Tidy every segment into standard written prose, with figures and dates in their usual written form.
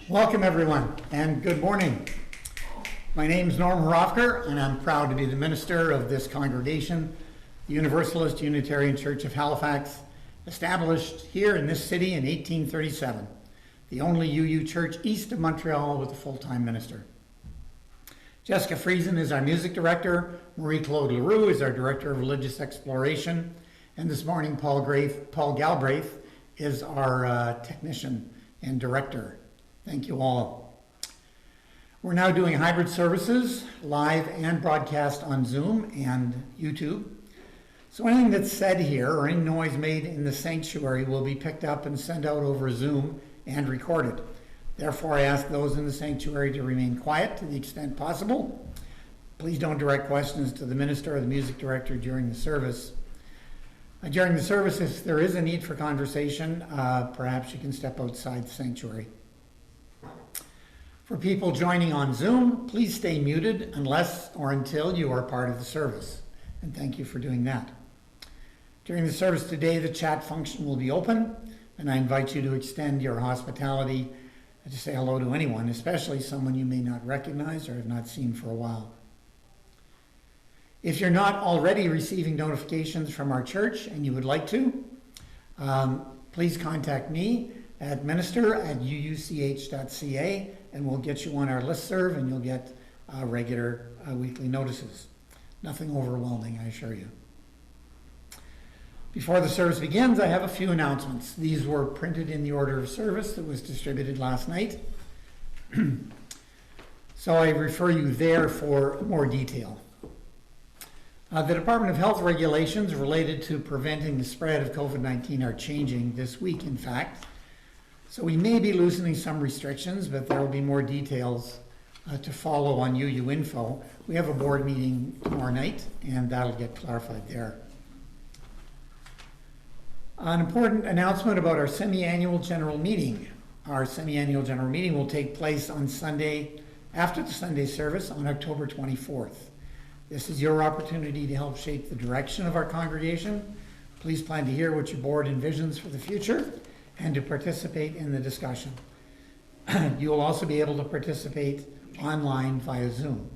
Welcome everyone, and good morning. My name is Norm Horofker, and I'm proud to be the minister of this congregation, the Universalist Unitarian Church of Halifax, established here in this city in 1837, the only UU church east of Montreal with a full-time minister. Jessica Friesen is our music director, Marie-Claude Leroux is our director of religious exploration, and this morning Paul Galbraith is our technician and director. Thank you all. We're now doing hybrid services, live and broadcast on Zoom and YouTube. So anything that's said here or any noise made in the sanctuary will be picked up and sent out over Zoom and recorded. Therefore, I ask those in the sanctuary to remain quiet to the extent possible. Please don't direct questions to the minister or the music director during the service. During the service, if there is a need for conversation, perhaps you can step outside the sanctuary. For people joining on Zoom, please stay muted unless or until you are part of the service. And thank you for doing that. During the service today, the chat function will be open, and I invite you to extend your hospitality to say hello to anyone, especially someone you may not recognize or have not seen for a while. If you're not already receiving notifications from our church and you would like to, please contact me at minister@uuch.ca, and we'll get you on our listserv and you'll get regular weekly notices. Nothing overwhelming, I assure you. Before the service begins, I have a few announcements. These were printed in the order of service that was distributed last night. So I refer you there for more detail. The Department of Health regulations related to preventing the spread of COVID-19 are changing this week, in fact. So we may be loosening some restrictions, but there will be more details to follow on UU Info. We have a board meeting tomorrow night, and that'll get clarified there. An important announcement about our semi-annual general meeting. Our semi-annual general meeting will take place on Sunday, after the Sunday service on October 24th. This is your opportunity to help shape the direction of our congregation. Please plan to hear what your board envisions for the future and to participate in the discussion. You will also be able to participate online via Zoom.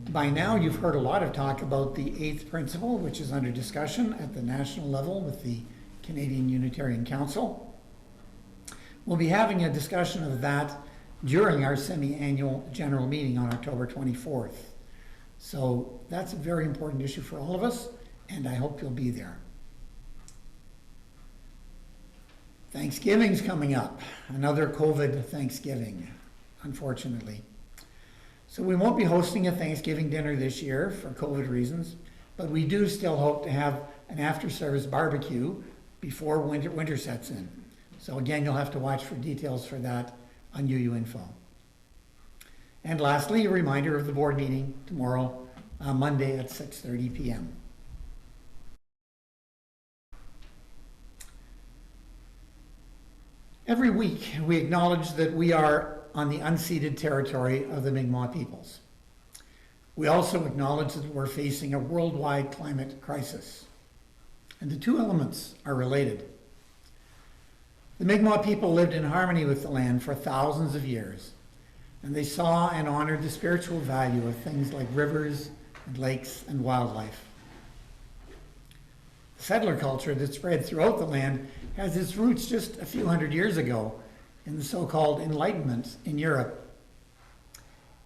By now, you've heard a lot of talk about the 8th principle, which is under discussion at the national level with the Canadian Unitarian Council. We'll be having a discussion of that during our semi-annual general meeting on October 24th. So that's a very important issue for all of us, and I hope you'll be there. Thanksgiving's coming up, another COVID Thanksgiving, unfortunately. So we won't be hosting a Thanksgiving dinner this year for COVID reasons, but we do still hope to have an after-service barbecue before winter sets in. So again, you'll have to watch for details for that on UU Info. And lastly, a reminder of the board meeting tomorrow, Monday at 6:30 p.m. Every week, we acknowledge that we are on the unceded territory of the Mi'kmaq peoples. We also acknowledge that we're facing a worldwide climate crisis. And the two elements are related. The Mi'kmaq people lived in harmony with the land for thousands of years, and they saw and honored the spiritual value of things like rivers and lakes and wildlife. The settler culture that spread throughout the land has its roots just a few hundred years ago in the so-called Enlightenment in Europe.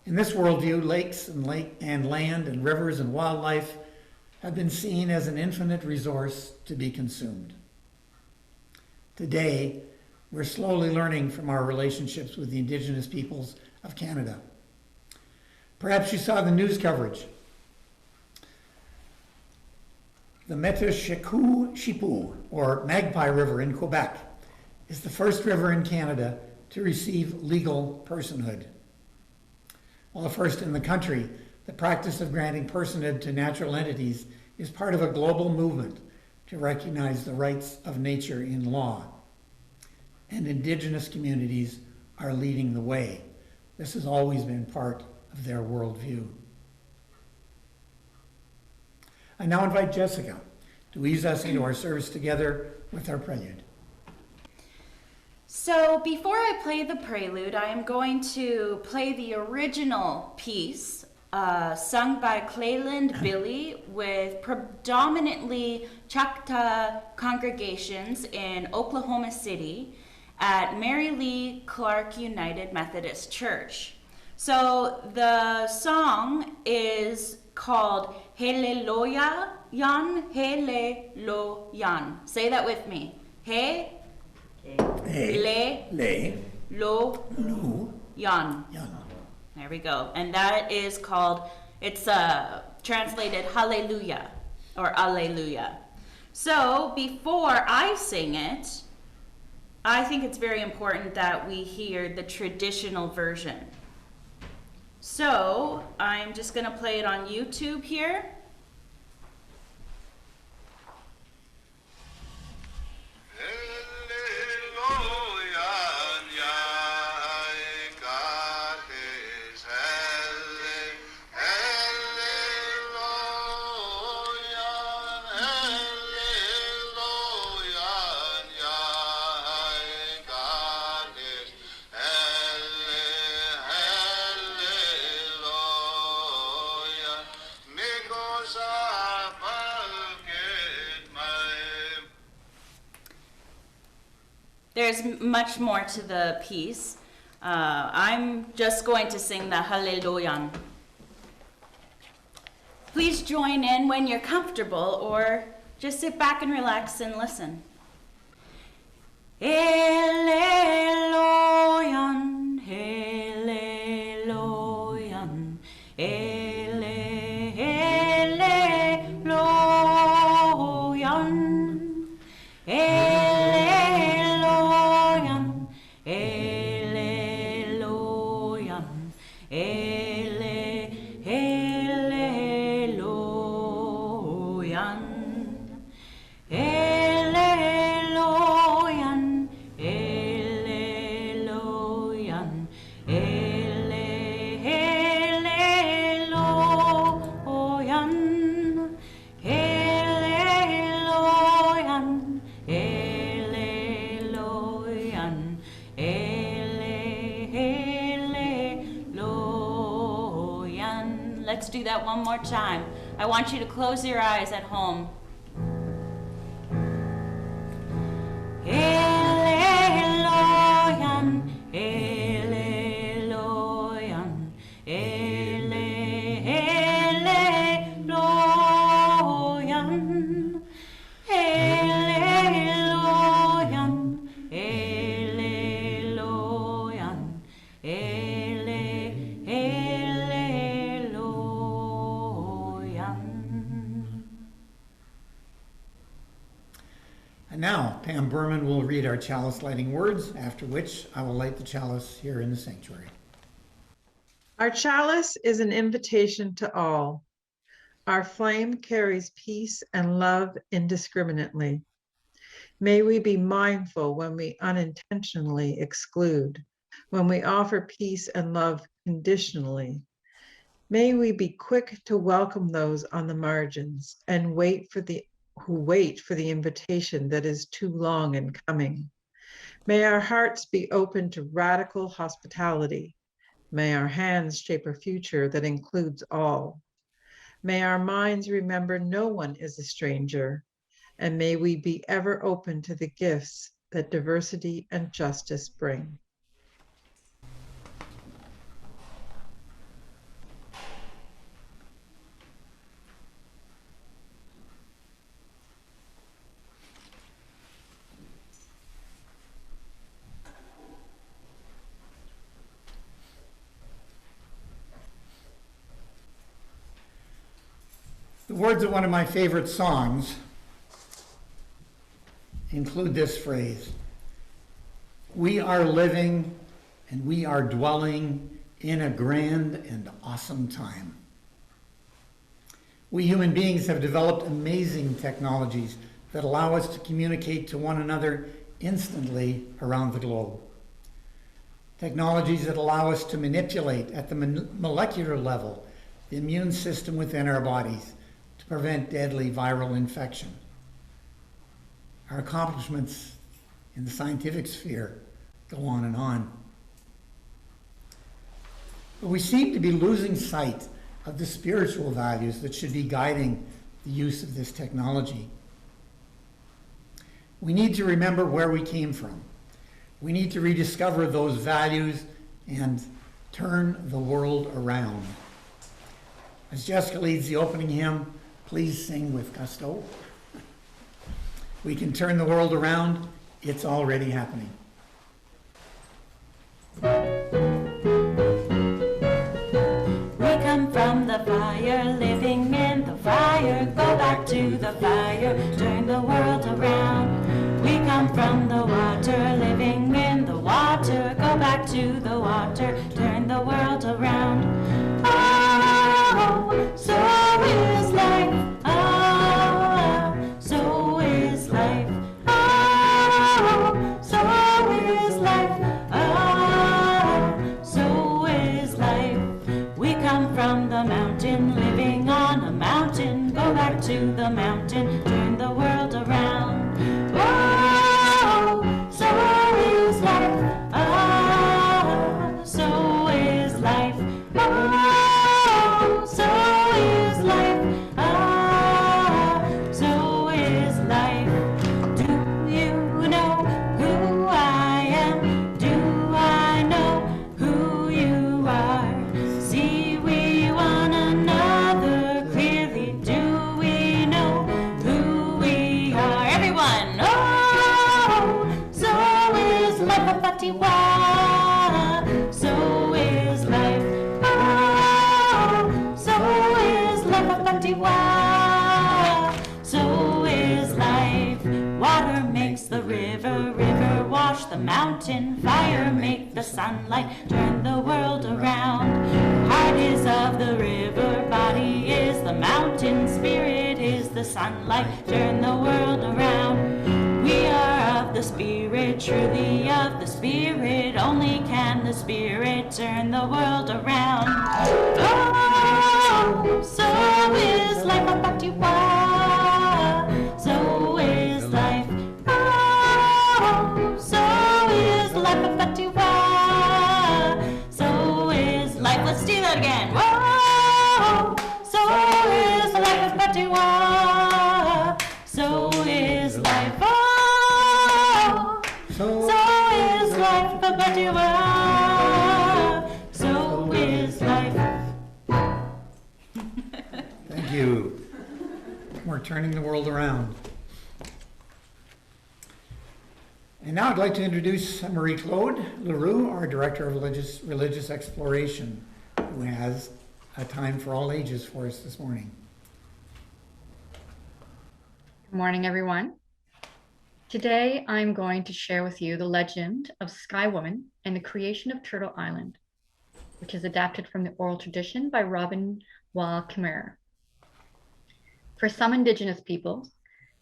In this worldview, lakes and land and rivers and wildlife have been seen as an infinite resource to be consumed. Today, we're slowly learning from our relationships with the Indigenous peoples of Canada. Perhaps you saw the news coverage. The Metashiku-Shipu, or Magpie River in Quebec, is the first river in Canada to receive legal personhood. Well, the first in the country, The practice of granting personhood to natural entities is part of a global movement to recognize the rights of nature in law. And Indigenous communities are leading the way. This has always been part of their worldview. I now invite Jessica to ease us into our service together with our prelude. So before I play the prelude, I am going to play the original piece sung by Clayland Billy with predominantly Choctaw congregations in Oklahoma City at Mary Lee Clark United Methodist Church. So the song is called Hallelujah Yan, Hallelujah. Say that with me. He, le, lo, yan. There we go. And that is called, it's translated Hallelujah or Alleluia. So before I sing it, I think it's very important that we hear the traditional version. So I'm just going to play it on YouTube here. There's much more to the piece. I'm just going to sing the Hallelujah. Please join in when you're comfortable, or just sit back and relax and listen. Hallelujah, Hallelujah, Let's do that one more time. I want you to close your eyes at home. Now, Pam Berman will read our chalice lighting words, after which I will light the chalice here in the sanctuary. Our chalice is an invitation to all. Our flame carries peace and love indiscriminately. May we be mindful when we unintentionally exclude, when we offer peace and love conditionally. May we be quick to welcome those on the margins and who wait for the invitation that is too long in coming. May our hearts be open to radical hospitality. May our hands shape a future that includes all. May our minds remember no one is a stranger, and may we be ever open to the gifts that diversity and justice bring. The words of one of my favorite songs include this phrase: "We are living and we are dwelling in a grand and awesome time." We human beings have developed amazing technologies that allow us to communicate to one another instantly around the globe. Technologies that allow us to manipulate at the molecular level the immune system within our bodies to prevent deadly viral infection. Our accomplishments in the scientific sphere go on and on. But we seem to be losing sight of the spiritual values that should be guiding the use of this technology. We need to remember where we came from. We need to rediscover those values and turn the world around. As Jessica leads the opening hymn, please sing with gusto. We can turn the world around. It's already happening. We come from the fire, living in the fire. Go back to the fire, turn the world around. We come from the water, living in the water. Go back to the water, turn the world around. Oh, so is life. Oh, so is life. Oh, so is life. Oh, so is life. We come from the mountain, living on a mountain. Go back to the mountain, turn the world around. Oh, so is life. Oh, so is life. Oh, so is life. Oh, so is life. Do you know who I am? Do I know who you are? See we one another clearly. Do we know who we are? Everyone! Oh, so is life a patiwa. So is life. Oh, so is life a patiwa. So is life. Water makes the river, river wash the mountain. Fire make the sunlight, turn the world around. Heart is of the river, body is the mountain. Spirit is the sunlight, turn the world around. We are of the Spirit, truly of the Spirit. Only can the Spirit turn the world around. Oh, so is life a patiwa. So is life. Oh, so is life a patiwa. So is life. Let's do that again. Whoa, so is life a patiwa. So is life. Oh, so is life a patiwa. So is life. Thank you. We're turning the world around. And now I'd like to introduce Marie-Claude Leroux, our Director of Religious Exploration, who has a time for all ages for us this morning. Good morning, everyone. Today, I'm going to share with you the legend of Sky Woman and the creation of Turtle Island, which is adapted from the oral tradition by Robin Wall Kimmerer. For some Indigenous peoples,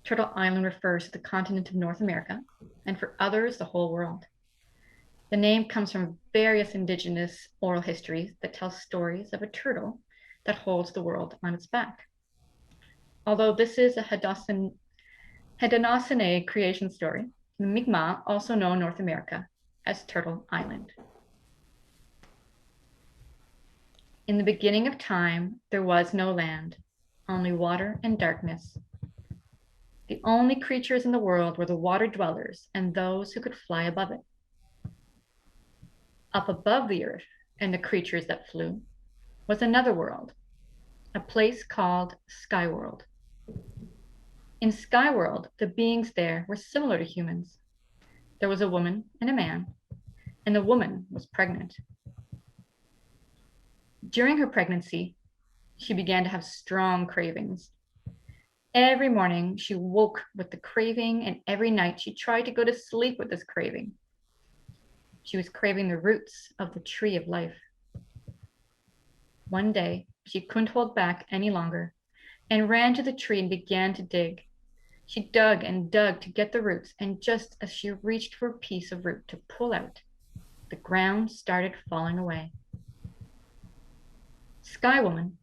Turtle Island refers to the continent of North America, and for others, the whole world. The name comes from various Indigenous oral histories that tell stories of a turtle that holds the world on its back. Although this is a Haudenosaunee creation story, the Mi'kmaq also know North America as Turtle Island. In the beginning of time, there was no land, only water and darkness. The only creatures in the world were the water dwellers and those who could fly above it. Up above the earth and the creatures that flew was another world, a place called Sky World. In Sky World, the beings there were similar to humans. There was a woman and a man, and the woman was pregnant. During her pregnancy, she began to have strong cravings. Every morning, she woke with the craving, and every night she tried to go to sleep with this craving. She was craving the roots of the tree of life. One day, she couldn't hold back any longer, and ran to the tree and began to dig. She dug and dug to get the roots, and just as she reached for a piece of root to pull out, the ground started falling away. Sky Woman,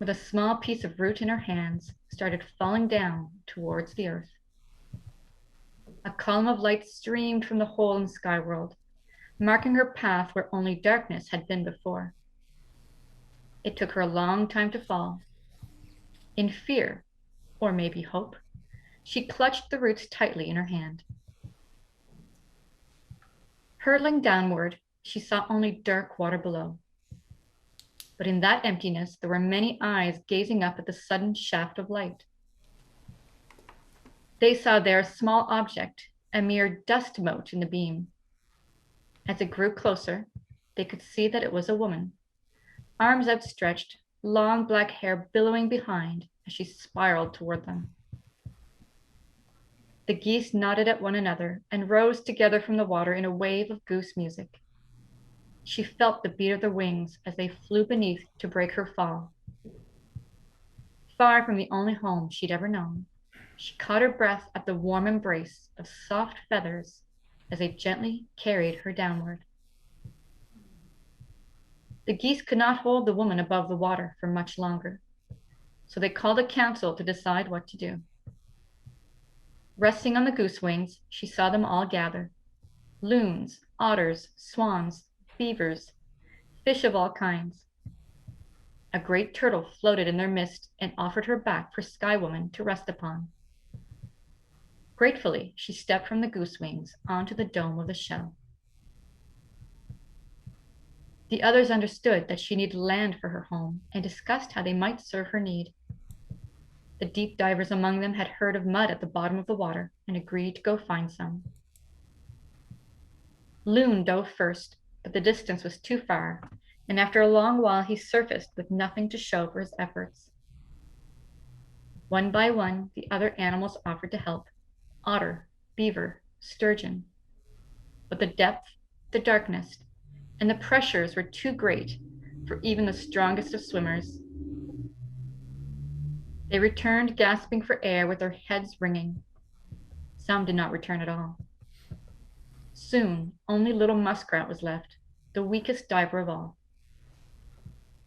with a small piece of root in her hands, started falling down towards the earth. A column of light streamed from the hole in the sky world, marking her path where only darkness had been before. It took her a long time to fall. In fear, or maybe hope, she clutched the roots tightly in her hand. Hurtling downward, she saw only dark water below. But in that emptiness, there were many eyes gazing up at the sudden shaft of light. They saw there a small object, a mere dust mote in the beam. As it grew closer, they could see that it was a woman, arms outstretched, long black hair billowing behind as she spiraled toward them. The geese nodded at one another and rose together from the water in a wave of goose music. She felt the beat of their wings as they flew beneath to break her fall. Far from the only home she'd ever known, she caught her breath at the warm embrace of soft feathers as they gently carried her downward. The geese could not hold the woman above the water for much longer, so they called a council to decide what to do. Resting on the goose wings, she saw them all gather: loons, otters, swans, beavers, fish of all kinds. A great turtle floated in their midst and offered her back for Sky Woman to rest upon. Gratefully, she stepped from the goose wings onto the dome of the shell. The others understood that she needed land for her home and discussed how they might serve her need. The deep divers among them had heard of mud at the bottom of the water and agreed to go find some. Loon dove first, but the distance was too far, and after a long while he surfaced with nothing to show for his efforts. One by one, the other animals offered to help: otter, beaver, sturgeon. But the depth, the darkness, and the pressures were too great for even the strongest of swimmers. They returned gasping for air with their heads ringing. Some did not return at all. Soon, only little Muskrat was left, the weakest diver of all.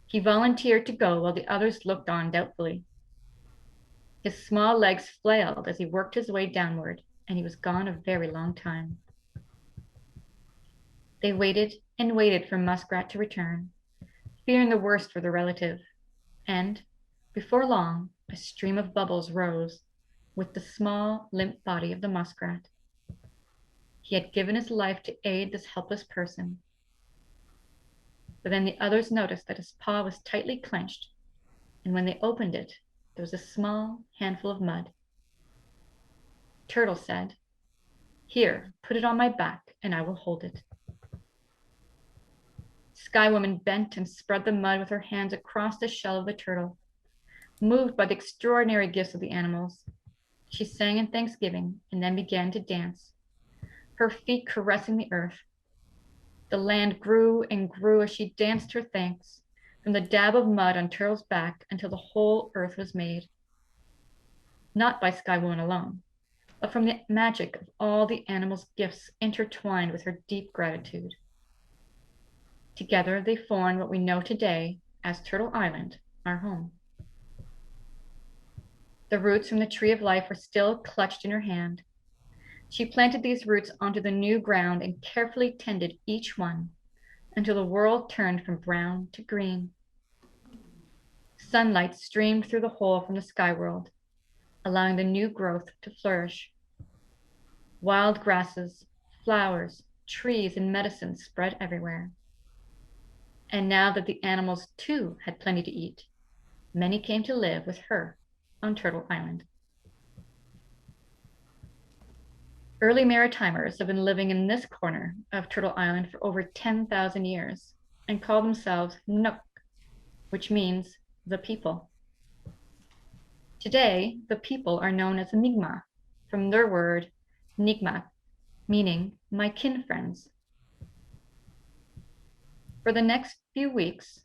He volunteered to go while the others looked on doubtfully. His small legs flailed as he worked his way downward, and he was gone a very long time. They waited and waited for Muskrat to return, fearing the worst for the relative, and before long, a stream of bubbles rose with the small, limp body of the muskrat. He had given his life to aid this helpless person. But then the others noticed that his paw was tightly clenched, and when they opened it, there was a small handful of mud. Turtle said, "Here, put it on my back, and I will hold it." Sky Woman bent and spread the mud with her hands across the shell of the turtle. Moved by the extraordinary gifts of the animals, she sang in thanksgiving and then began to dance, her feet caressing the earth. The land grew and grew as she danced her thanks, from the dab of mud on Turtle's back until the whole earth was made. Not by Sky Woman alone, but from the magic of all the animals' gifts intertwined with her deep gratitude. Together they formed what we know today as Turtle Island, our home. The roots from the tree of life were still clutched in her hand. She planted these roots onto the new ground and carefully tended each one until the world turned from brown to green. Sunlight streamed through the hole from the sky world, allowing the new growth to flourish. Wild grasses, flowers, trees, and medicines spread everywhere. And now that the animals too had plenty to eat, many came to live with her on Turtle Island. Early Maritimers have been living in this corner of Turtle Island for over 10,000 years and call themselves Nook, which means the people. Today, the people are known as Mi'kmaq, from their word Nigma, meaning my kin friends. For the next few weeks,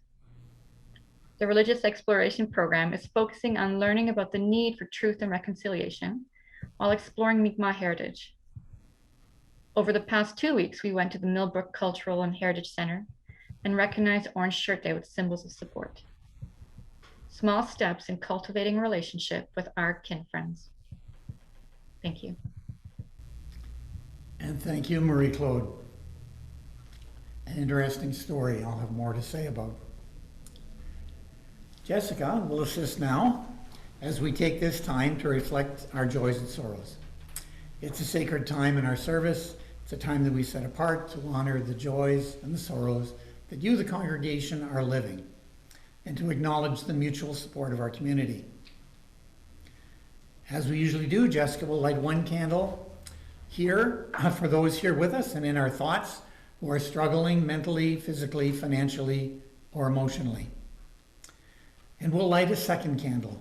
The Religious Exploration Program is focusing on learning about the need for truth and reconciliation while exploring Mi'kmaq heritage. Over the past 2 weeks, we went to the Millbrook Cultural and Heritage Center and recognized Orange Shirt Day with symbols of support. Small steps in cultivating a relationship with our kin friends. Thank you. And thank you, Marie-Claude. An interesting story I'll have more to say about. Jessica will assist now as we take this time to reflect our joys and sorrows. It's a sacred time in our service. It's a time that we set apart to honor the joys and the sorrows that you, the congregation, are living, and to acknowledge the mutual support of our community. As we usually do, Jessica will light one candle here for those here with us and in our thoughts who are struggling mentally, physically, financially, or emotionally. And we'll light a second candle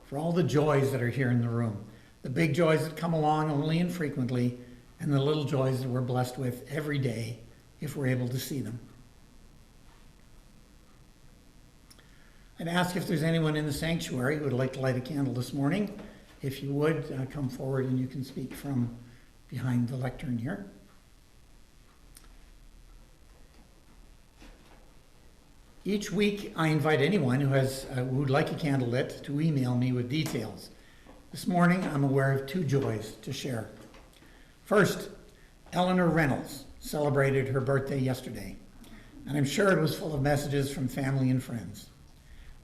for all the joys that are here in the room, the big joys that come along only infrequently, and the little joys that we're blessed with every day if we're able to see them. I'd ask if there's anyone in the sanctuary who would like to light a candle this morning. If you would, come forward and you can speak from behind the lectern here. Each week, I invite anyone who would like a candle lit to email me with details. This morning, I'm aware of two joys to share. First, Eleanor Reynolds celebrated her birthday yesterday, and I'm sure it was full of messages from family and friends.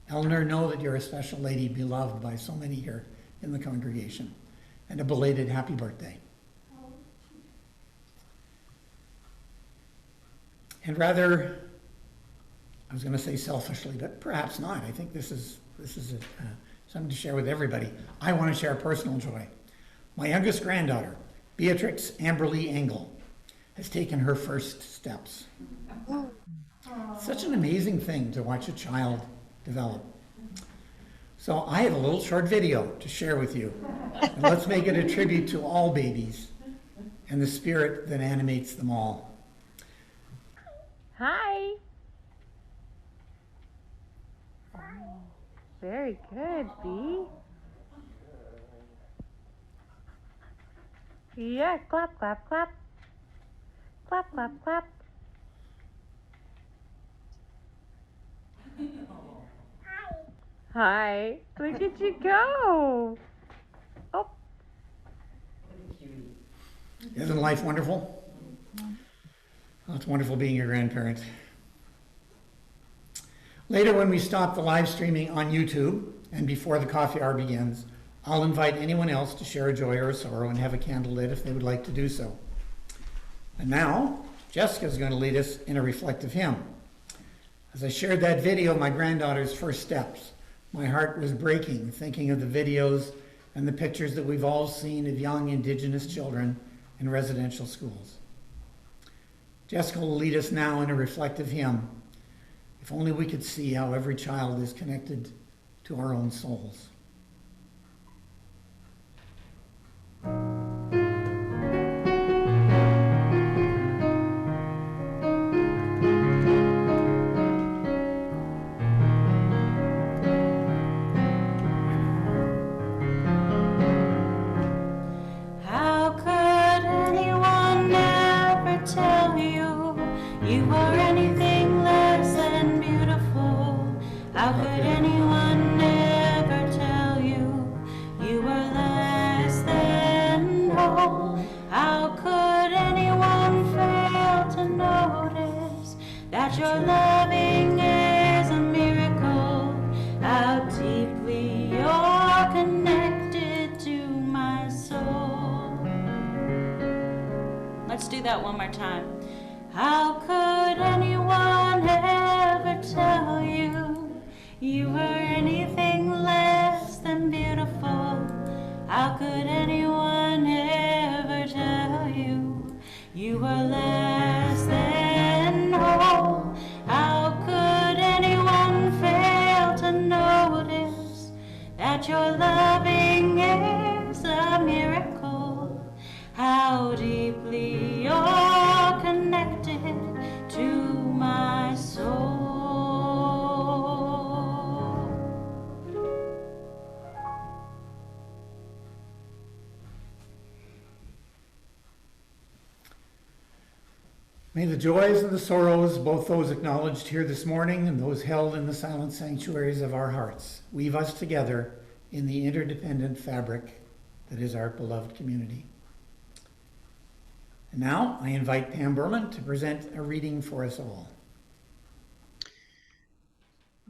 Eleanor, know that you're a special lady beloved by so many here in the congregation, and a belated happy birthday. And rather, I was going to say selfishly, but perhaps not. I think this is something to share with everybody. I want to share a personal joy. My youngest granddaughter, Beatrix Amberly Engel, has taken her first steps. Such an amazing thing to watch a child develop. So I have a little short video to share with you. And let's make it a tribute to all babies and the spirit that animates them all. Hi. Oh, very good, Bee. Yeah, clap, clap, clap. Clap, clap, clap. Hi. Look at you go. Oh. Isn't life wonderful? Oh, it's wonderful being your grandparent. Later, when we stop the live streaming on YouTube and before the coffee hour begins, I'll invite anyone else to share a joy or a sorrow and have a candle lit if they would like to do so. And now, Jessica's going to lead us in a reflective hymn. As I shared that video of my granddaughter's first steps, my heart was breaking thinking of the videos and the pictures that we've all seen of young Indigenous children in residential schools. Jessica will lead us now in a reflective hymn. If only we could see how every child is connected to our own souls. How could anyone ever tell you you were anything less than beautiful? How could anyone ever tell you you were less than whole? How could anyone fail to notice that your loving is a miracle? How deeply you're connected to my soul. Let's do that one more time. How could anyone ever tell you you were anything less than beautiful? How could anyone ever tell you you were less than whole? How could anyone fail to notice that your loving is a miracle? How deeply you're connected to my soul. May the joys and the sorrows, both those acknowledged here this morning and those held in the silent sanctuaries of our hearts, weave us together in the interdependent fabric that is our beloved community. And now I invite Pam Berman to present a reading for us all.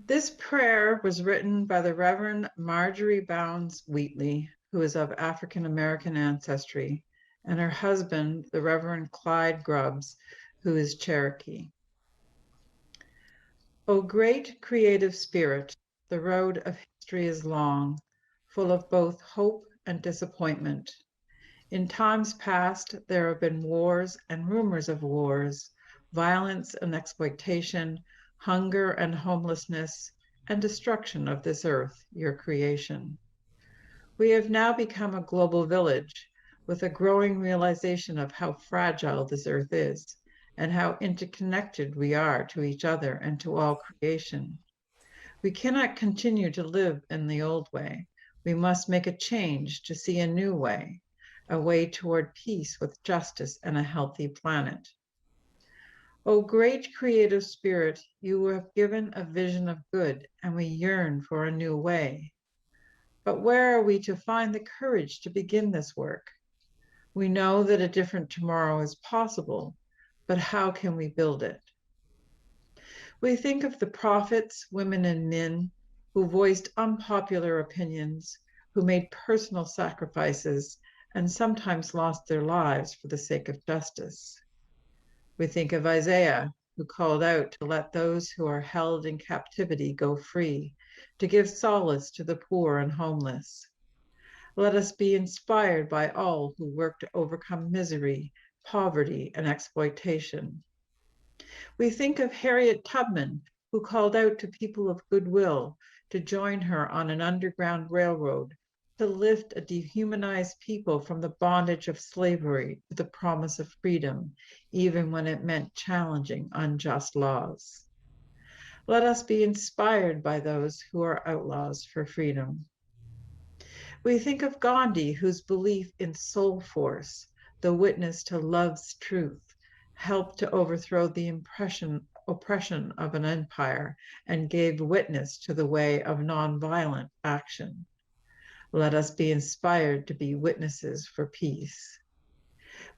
This prayer was written by the Reverend Marjorie Bounds Wheatley, who is of African American ancestry, and her husband, the Reverend Clyde Grubbs, who is Cherokee. O great creative spirit, the road of history is long, full of both hope and disappointment. In times past, there have been wars and rumors of wars, violence and exploitation, hunger and homelessness, and destruction of this earth, your creation. We have now become a global village with a growing realization of how fragile this earth is and how interconnected we are to each other and to all creation. We cannot continue to live in the old way. We must make a change to see a new way, a way toward peace with justice and a healthy planet. O great creative spirit, you have given a vision of good, and we yearn for a new way. But where are we to find the courage to begin this work? We know that a different tomorrow is possible, but how can we build it? We think of the prophets, women and men who voiced unpopular opinions, who made personal sacrifices, and sometimes lost their lives for the sake of justice. We think of Isaiah, who called out to let those who are held in captivity go free, to give solace to the poor and homeless. Let us be inspired by all who work to overcome misery, poverty, and exploitation. We think of Harriet Tubman, who called out to people of goodwill to join her on an underground railroad to lift a dehumanized people from the bondage of slavery to the promise of freedom, even when it meant challenging unjust laws. Let us be inspired by those who are outlaws for freedom. We think of Gandhi, whose belief in soul force, the witness to love's truth, helped to overthrow the oppression of an empire and gave witness to the way of nonviolent action. Let us be inspired to be witnesses for peace.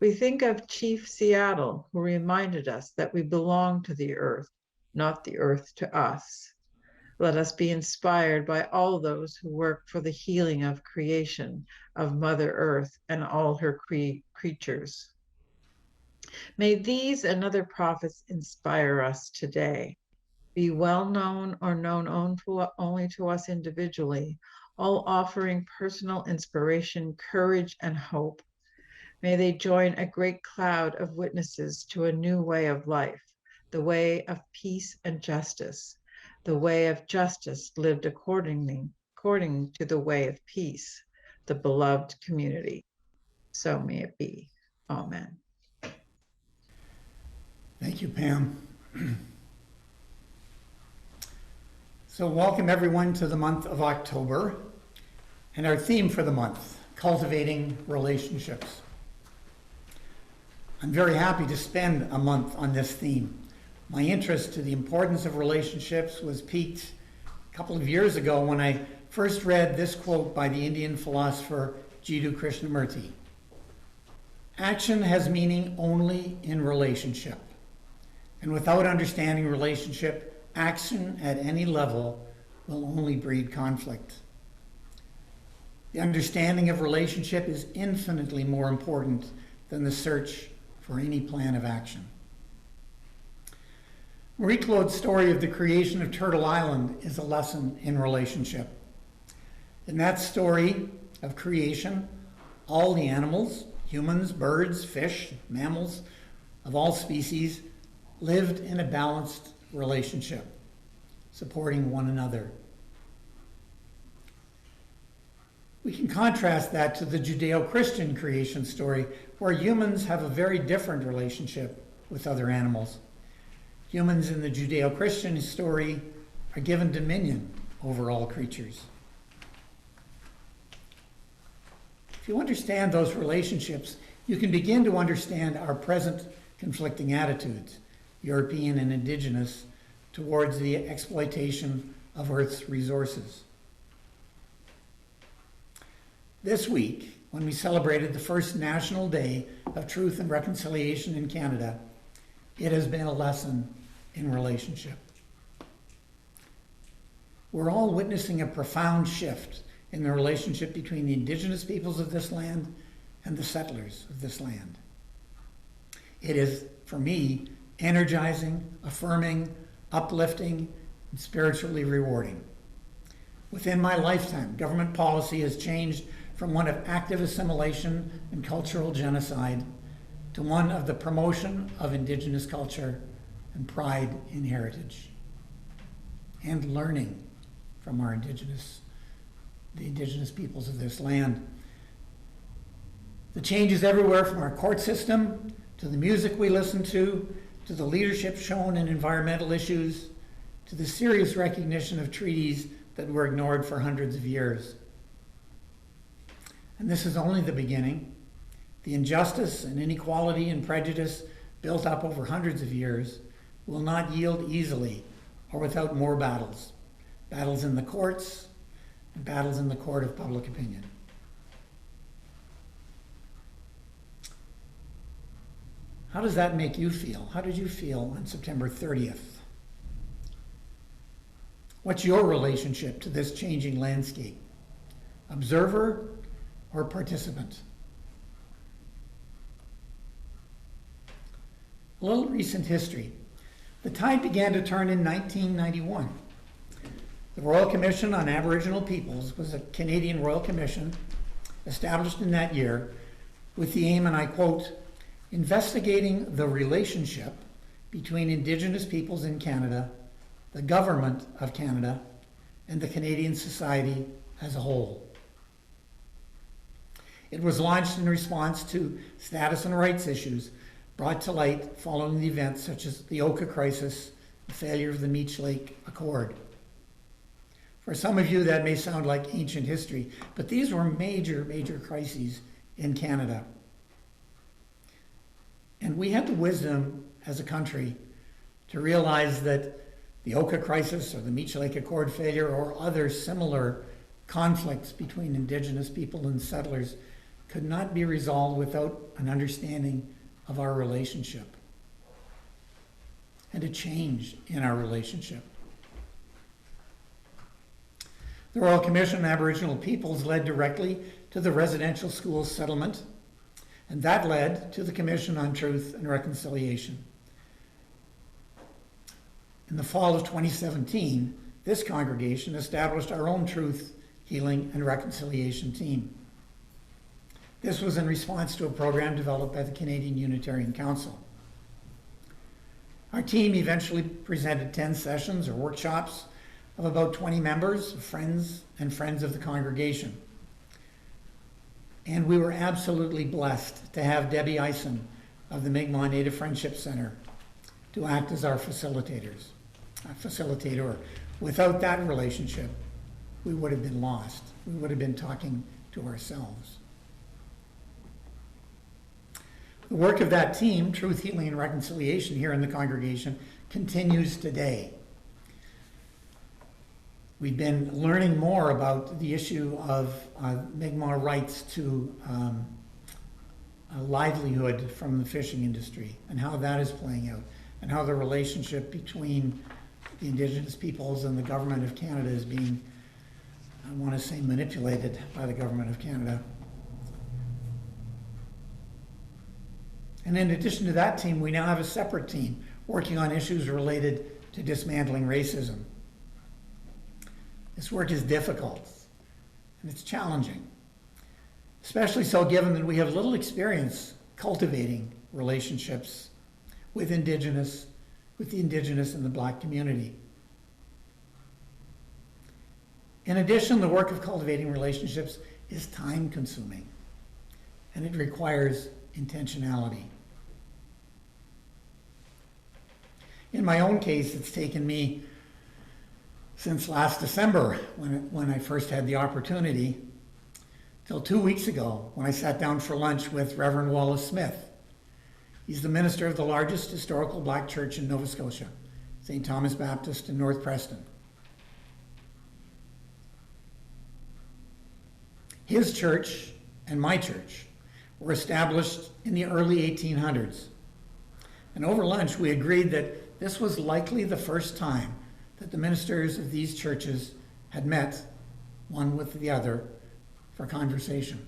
We think of Chief Seattle, who reminded us that we belong to the earth, not the earth to us. Let us be inspired by all those who work for the healing of creation, of Mother Earth and all her creatures. May these and other prophets inspire us today. Be well known or known only to us individually, all offering personal inspiration, courage, and hope. May they join a great cloud of witnesses to a new way of life, the way of peace and justice, the way of justice lived according to the way of peace, the beloved community. So may it be. Amen. Thank you, Pam. So welcome everyone to the month of October and our theme for the month, cultivating relationships. I'm very happy to spend a month on this theme. My interest to the importance of relationships was piqued a couple of years ago when I first read this quote by the Indian philosopher Jiddu Krishnamurti. Action has meaning only in relationship. And without understanding relationship, action at any level will only breed conflict. The understanding of relationship is infinitely more important than the search for any plan of action. Marie Claude's story of the creation of Turtle Island is a lesson in relationship. In that story of creation, all the animals, humans, birds, fish, mammals of all species, lived in a balanced relationship, supporting one another. We can contrast that to the Judeo-Christian creation story, where humans have a very different relationship with other animals. Humans in the Judeo-Christian story are given dominion over all creatures. If you understand those relationships, you can begin to understand our present conflicting attitudes, European and Indigenous, towards the exploitation of Earth's resources. This week, when we celebrated the first National Day of Truth and Reconciliation in Canada, it has been a lesson in relationship. We're all witnessing a profound shift in the relationship between the Indigenous peoples of this land and the settlers of this land. It is, for me, energizing, affirming, uplifting, and spiritually rewarding. Within my lifetime, government policy has changed from one of active assimilation and cultural genocide to one of the promotion of Indigenous culture and pride in heritage, and learning from the Indigenous peoples of this land. The changes everywhere from our court system, to the music we listen to the leadership shown in environmental issues, to the serious recognition of treaties that were ignored for hundreds of years. And this is only the beginning. The injustice and inequality and prejudice built up over hundreds of years will not yield easily or without more battles. Battles in the courts and battles in the court of public opinion. How does that make you feel? How did you feel on September 30th? What's your relationship to this changing landscape? Observer or participant? A little recent history. The tide began to turn in 1991. The Royal Commission on Aboriginal Peoples was a Canadian Royal Commission established in that year with the aim, and I quote, investigating the relationship between Indigenous peoples in Canada, the Government of Canada, and the Canadian society as a whole. It was launched in response to status and rights issues brought to light following the events such as the Oka crisis, the failure of the Meech Lake Accord. For some of you, that may sound like ancient history, but these were major, major crises in Canada. And we had the wisdom as a country to realize that the Oka crisis or the Meech Lake Accord failure or other similar conflicts between Indigenous people and settlers could not be resolved without an understanding of our relationship and a change in our relationship. The Royal Commission on Aboriginal Peoples led directly to the residential school settlement, and that led to the Commission on Truth and Reconciliation. In the fall of 2017, this congregation established our own Truth, Healing, and Reconciliation team. This was in response to a program developed by the Canadian Unitarian Council. Our team eventually presented 10 sessions or workshops of about 20 members, friends, and friends of the congregation. And we were absolutely blessed to have Debbie Eisen of the Mi'kmaq Native Friendship Center to act as our facilitator. Without that relationship, we would have been lost. We would have been talking to ourselves. The work of that team, Truth, Healing, and Reconciliation here in the congregation, continues today. We've been learning more about the issue of Mi'kmaq rights to a livelihood from the fishing industry and how that is playing out, and how the relationship between the Indigenous peoples and the Government of Canada is being, I want to say, manipulated by the Government of Canada. And in addition to that team, we now have a separate team working on issues related to dismantling racism. This work is difficult and it's challenging, especially so given that we have little experience cultivating relationships with the Indigenous and the Black community. In addition, the work of cultivating relationships is time consuming and it requires intentionality. In my own case, it's taken me since last December, when I first had the opportunity, till 2 weeks ago when I sat down for lunch with Reverend Wallace Smith. He's the minister of the largest historical black church in Nova Scotia, St. Thomas Baptist in North Preston. His church and my church were established in the early 1800s. And over lunch, we agreed that this was likely the first time that the ministers of these churches had met one with the other for conversation.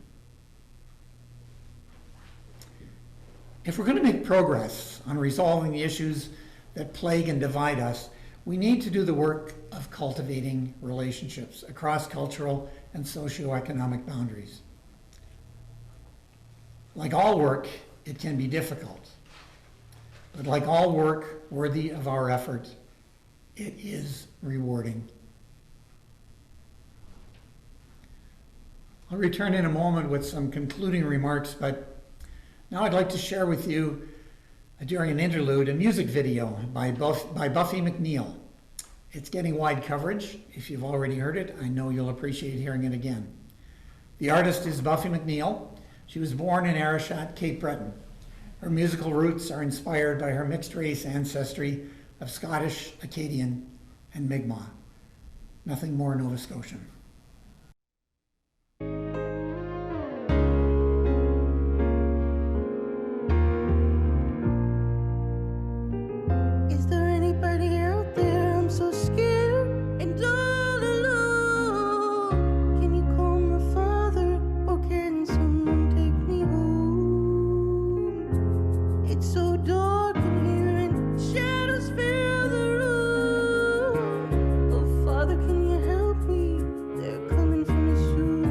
If we're going to make progress on resolving the issues that plague and divide us, we need to do the work of cultivating relationships across cultural and socioeconomic boundaries. Like all work, it can be difficult. But like all work worthy of our effort, it is rewarding. I'll return in a moment with some concluding remarks, but now I'd like to share with you, during an interlude, a music video by Buffy McNeil. It's getting wide coverage. If you've already heard it, I know you'll appreciate hearing it again. The artist is Buffy McNeil. She was born in Arishat, Cape Breton. Her musical roots are inspired by her mixed-race ancestry of Scottish, Acadian, and Mi'kmaq. Nothing more Nova Scotian. Is there anybody out there? I'm so scared and all alone. Can you call my father, or can someone take me home? It's so dark in here and shadows fill the room. Oh, Father, can you help me? They're coming for me soon.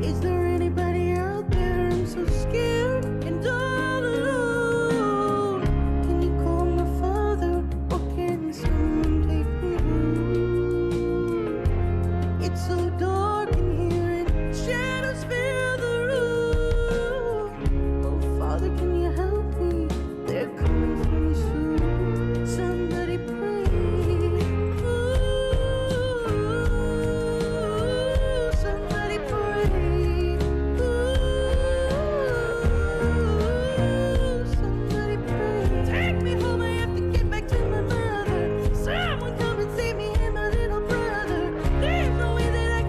Is there anybody out there? I'm so scared and all alone. Can you call my father, or can someone take me home? It's so dark in here and shadows fill the room. Oh, Father, can you help me? They're coming for me soon. Somebody pray. Ooh, somebody pray. Ooh, somebody pray. Take me home, I have to get back to my mother. Someone come and save me and my little brother. There's no way that I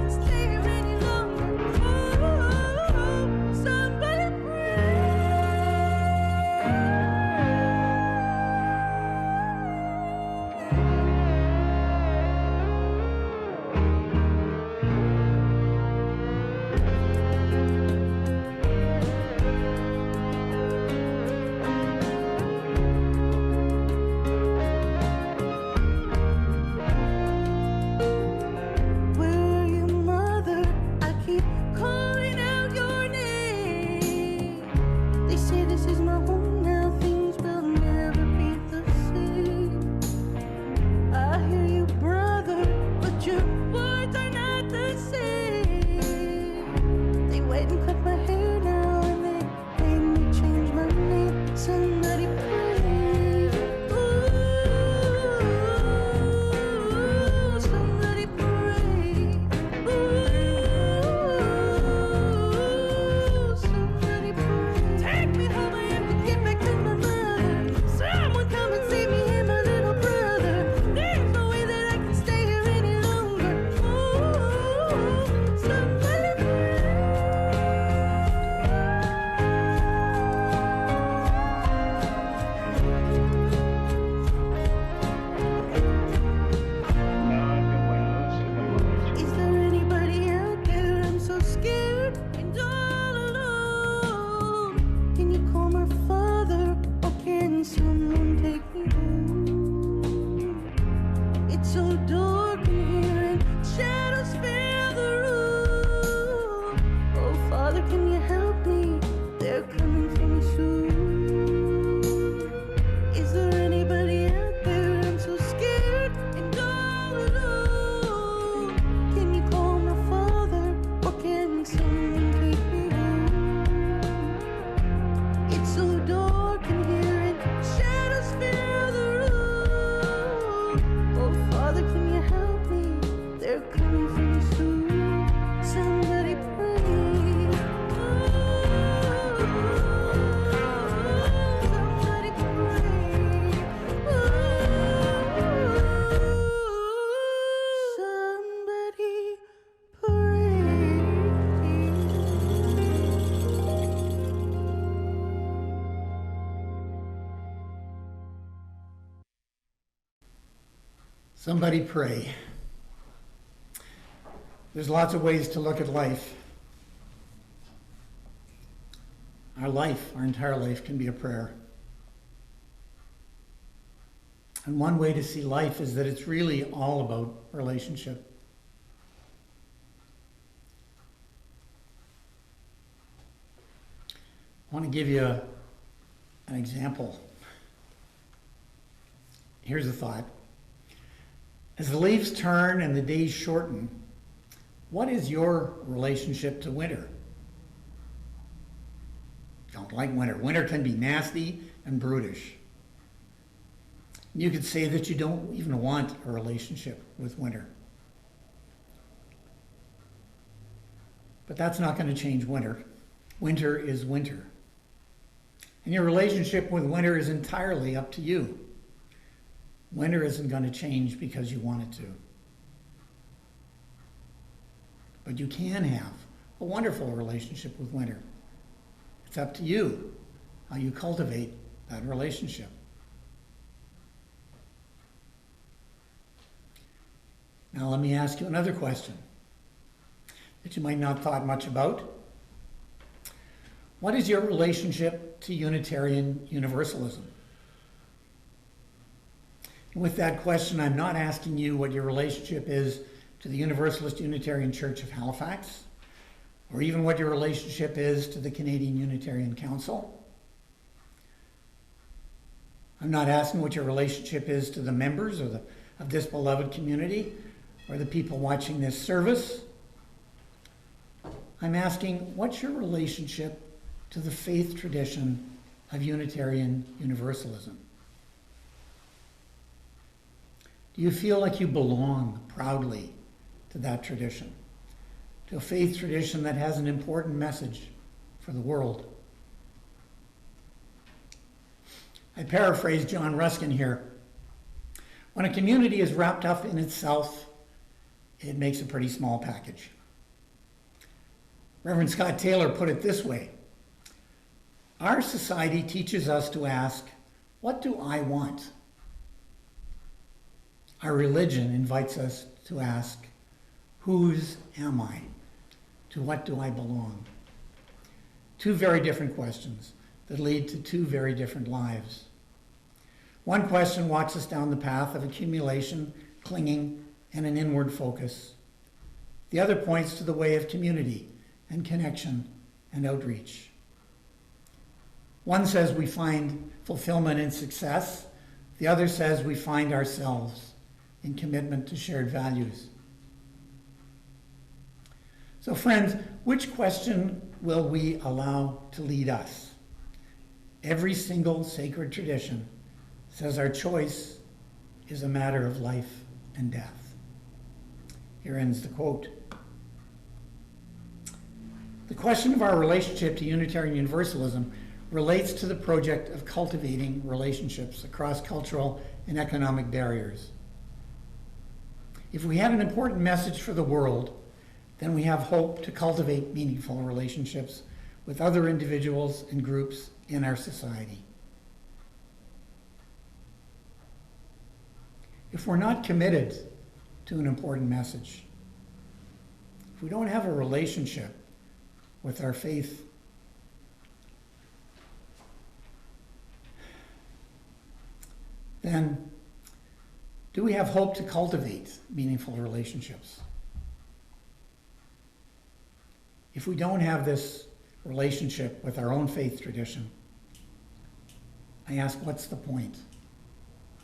Somebody pray. There's lots of ways to look at life. Our life, our entire life, can be a prayer. And one way to see life is that it's really all about relationship. I want to give you an example. Here's a thought. As the leaves turn and the days shorten, what is your relationship to winter? Don't like winter. Winter can be nasty and brutish. You could say that you don't even want a relationship with winter. But that's not going to change winter. Winter is winter. And your relationship with winter is entirely up to you. Winter isn't going to change because you want it to. But you can have a wonderful relationship with winter. It's up to you how you cultivate that relationship. Now let me ask you another question that you might not have thought much about. What is your relationship to Unitarian Universalism? With that question, I'm not asking you what your relationship is to the Universalist Unitarian Church of Halifax, or even what your relationship is to the Canadian Unitarian Council. I'm not asking what your relationship is to the members of this beloved community, or the people watching this service. I'm asking, what's your relationship to the faith tradition of Unitarian Universalism? Do you feel like you belong proudly to that tradition, to a faith tradition that has an important message for the world? I paraphrase John Ruskin here. When a community is wrapped up in itself, it makes a pretty small package. Reverend Scott Taylor put it this way: our society teaches us to ask, what do I want? Our religion invites us to ask, whose am I? To what do I belong? Two very different questions that lead to two very different lives. One question walks us down the path of accumulation, clinging, and an inward focus. The other points to the way of community and connection and outreach. One says we find fulfillment in success. The other says we find ourselves in commitment to shared values. So friends, which question will we allow to lead us? Every single sacred tradition says our choice is a matter of life and death. Here ends the quote. The question of our relationship to Unitarian Universalism relates to the project of cultivating relationships across cultural and economic barriers. If we have an important message for the world, then we have hope to cultivate meaningful relationships with other individuals and groups in our society. If we're not committed to an important message, if we don't have a relationship with our faith, then do we have hope to cultivate meaningful relationships? If we don't have this relationship with our own faith tradition, I ask, what's the point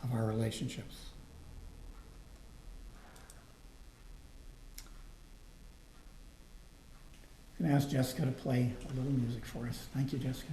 of our relationships? I'm going to ask Jessica to play a little music for us. Thank you, Jessica.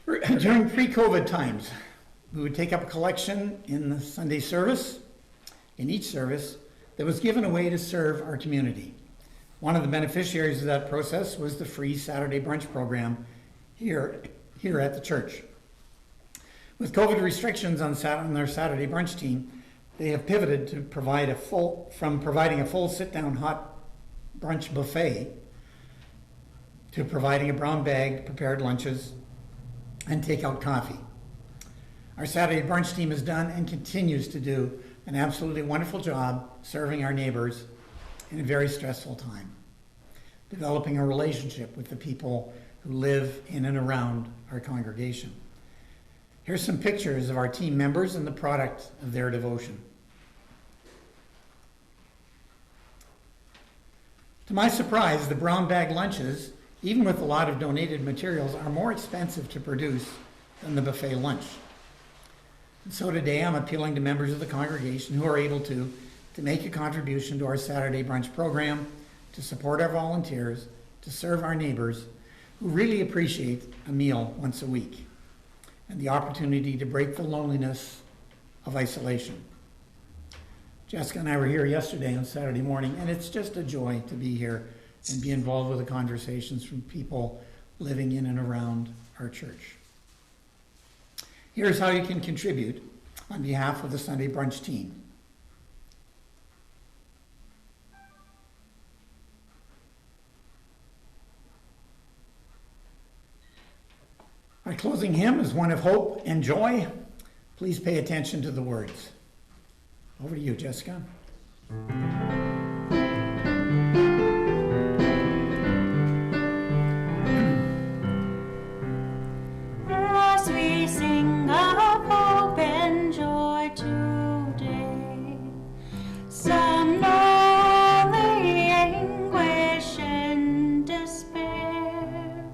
During pre-COVID times, we would take up a collection in the Sunday service, in each service, that was given away to serve our community. One of the beneficiaries of that process was the free Saturday brunch program here at the church. With COVID restrictions on their Saturday brunch team, they have pivoted to from providing a full sit-down hot brunch buffet to providing a brown bag, prepared lunches, and take-out coffee. Our Saturday brunch team has done and continues to do an absolutely wonderful job serving our neighbors in a very stressful time, developing a relationship with the people who live in and around our congregation. Here's some pictures of our team members and the product of their devotion. To my surprise, the brown bag lunches, even with a lot of donated materials, are more expensive to produce than the buffet lunch. And so today I'm appealing to members of the congregation who are able to make a contribution to our Saturday brunch program, to support our volunteers, to serve our neighbors who really appreciate a meal once a week and the opportunity to break the loneliness of isolation. Jessica and I were here yesterday on Saturday morning, and it's just a joy to be here and be involved with the conversations from people living in and around our church. Here's how you can contribute on behalf of the Sunday brunch team. Our closing hymn is one of hope and joy. Please pay attention to the words. Over to you, Jessica. As we sing of hope and joy today, some know the anguish and despair.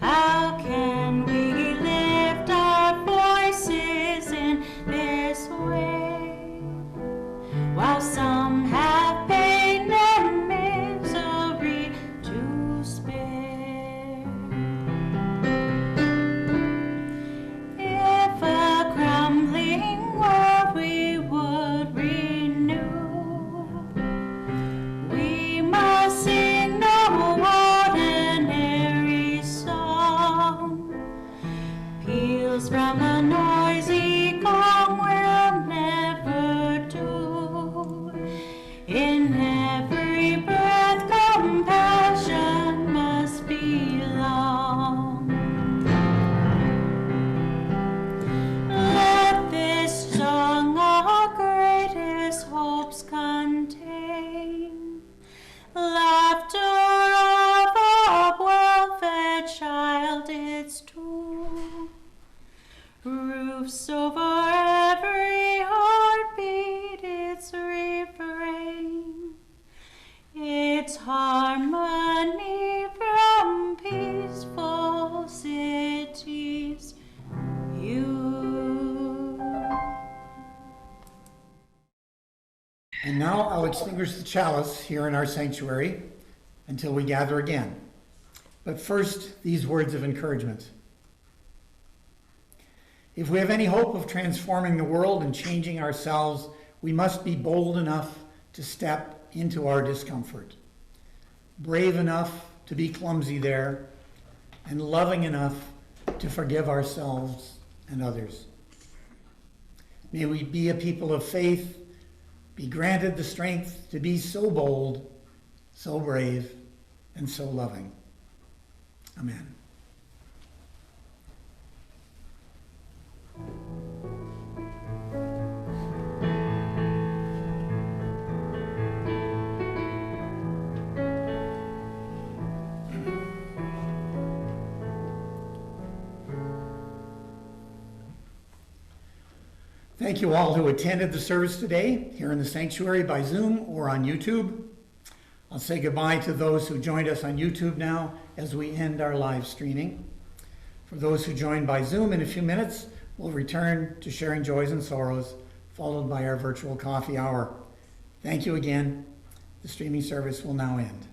How can we lift our voices in this way? While some have pain and misery to spare. If a crumbling world we would renew, we must sing no ordinary song. Peals from a noisy gong will never do. In every breath compassion must belong. Let this song our greatest hopes contain. Laughter of a well-fed child it's true. Roofs over every heartbeat its refrain. It's harmony from peaceful cities. And now I'll extinguish the chalice here in our sanctuary until we gather again. But first, these words of encouragement. If we have any hope of transforming the world and changing ourselves, we must be bold enough to step into our discomfort, brave enough to be clumsy there, and loving enough to forgive ourselves and others. May we be a people of faith, be granted the strength to be so bold, so brave, and so loving. Amen. Thank you all who attended the service today here in the sanctuary by Zoom or on YouTube. I'll say goodbye to those who joined us on YouTube now as we end our live streaming. For those who joined by Zoom in a few minutes, we'll return to sharing joys and sorrows, followed by our virtual coffee hour. Thank you again. The streaming service will now end.